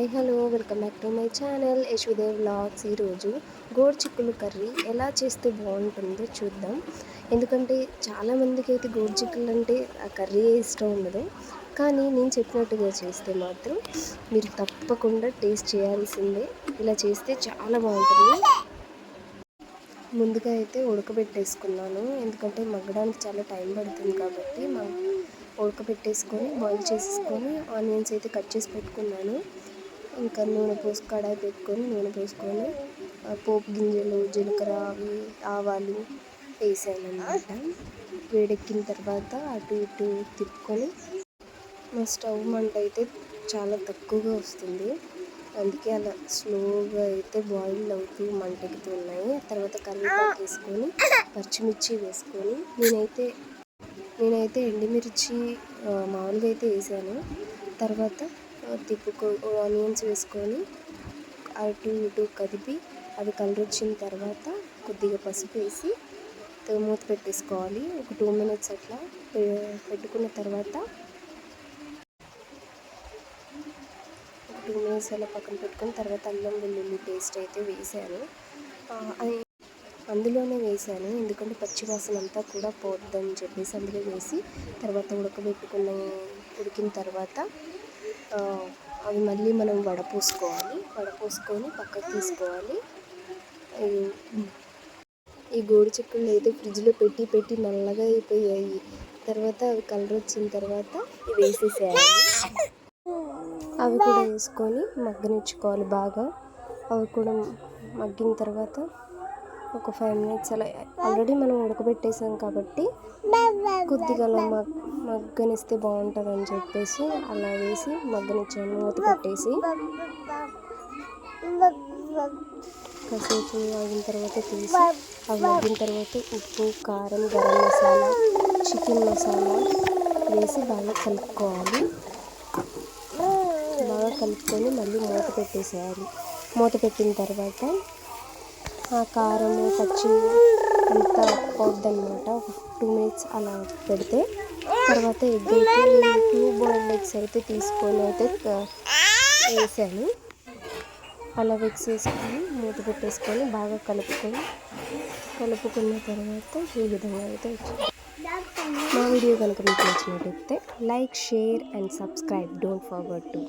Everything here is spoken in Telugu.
Hi hello welcome back to my channel Yashwidev vlogs. ఈరోజు గోరు చిక్కులు కర్రీ ఎలా చేస్తే బాగుంటుందో చూద్దాం. ఎందుకంటే చాలామందికి అయితే గోరు చిక్కులు అంటే ఆ కర్రీ ఇష్టం ఉండదు. కానీ నేను చెప్పినట్టుగా చేస్తే మాత్రం మీరు తప్పకుండా టేస్ట్ చేయాల్సిందే. ఇలా చేస్తే చాలా బాగుంటుంది. ముందుగా అయితే ఉడకబెట్టేసుకున్నాను, ఎందుకంటే మగ్గడానికి చాలా టైం పడుతుంది కాబట్టి ఉడకబెట్టేసుకొని బాయిల్ చేసేసుకొని ఆనియన్స్ అయితే కట్ చేసి పెట్టుకున్నాను. ఇంకా కడాయి పెట్టుకొని నూనె పోసుకొని పోపు గింజలు, జీలకర్ర, ఆవాలు వేసాను అన్నమాట. వేడెక్కిన తర్వాత అటు ఇటు తిప్పుకొని, మా స్టవ్ మంట అయితే చాలా తక్కువగా వస్తుంది, అందుకే అలా స్లోగా అయితే బాయిల్ అవుతూ మంటెక్కుతూ ఉన్నాయి. తర్వాత కరివేపాకు వేసుకొని పచ్చిమిర్చి వేసుకొని నేనైతే ఎండుమిర్చి మామూలుగా అయితే వేసాను. తర్వాత ఆనియన్స్ వేసుకొని అటు ఇటు కదిపి అవి కలర్ వచ్చిన తర్వాత కొద్దిగా పసుపు వేసి మూత పెట్టేసుకోవాలి. ఒక 2 minutes అట్లా పెట్టుకున్న తర్వాత 2 minutes అలా పక్కన పెట్టుకున్న తర్వాత అల్లం వెల్లుల్లి పేస్ట్ అయితే వేసాను. అందులోనే వేసాను, ఎందుకంటే పచ్చివాసన అంతా కూడా పోద్దని చెప్పేసి అందులో వేసి తర్వాత ఉడికిన తర్వాత అవి మళ్ళీ మనం వడపోసుకొని పక్కకు తీసుకోవాలి. ఈ గోరు చిక్కుళ్ళు అయితే ఫ్రిడ్జ్లో పెట్టి నల్లగా అయిపోయాయి. తర్వాత అవి కలర్ వచ్చిన తర్వాత వేసేసేయాలి. అవి కూడా వేసుకొని మగ్గనిచ్చుకోవాలి బాగా. అవి కూడా మగ్గిన తర్వాత ఒక 5 minutes అలా, ఆల్రెడీ మనం ఉడకబెట్టేసాం కాబట్టి కొద్దిగా అలా మగ్గనిస్తే బాగుంటుందని చెప్పేసి అలా వేసి మగ్గనిచ్చాను. మూత పెట్టేసి కాసేపు ఆగిన తర్వాత తీసి అవి మగ్గిన తర్వాత ఉప్పు, కారం, గరం మసాలా, చికెన్ మసాలా వేసి బాగా కలుపుకోవాలి. బాగా కలుపుకొని మళ్ళీ మూత పెట్టేసేయాలి. మూత పెట్టిన తర్వాత ఆ కారము పచ్చి అంతా పోద్దన్నమాట. ఒక 2 minutes అలా పెడితే తర్వాత ఎగ్ అయితే 2 boiled eggs అయితే తీసుకొని అయితే వేసాను. అలా మిక్స్ చేసుకొని మూత పెట్టేసుకొని బాగా కలుపుకున్న తర్వాత ఈ విధంగా అయితే వచ్చింది. మా వీడియో కనుక మీకు నచ్చినట్టయితే like, share and subscribe. Don't forget to.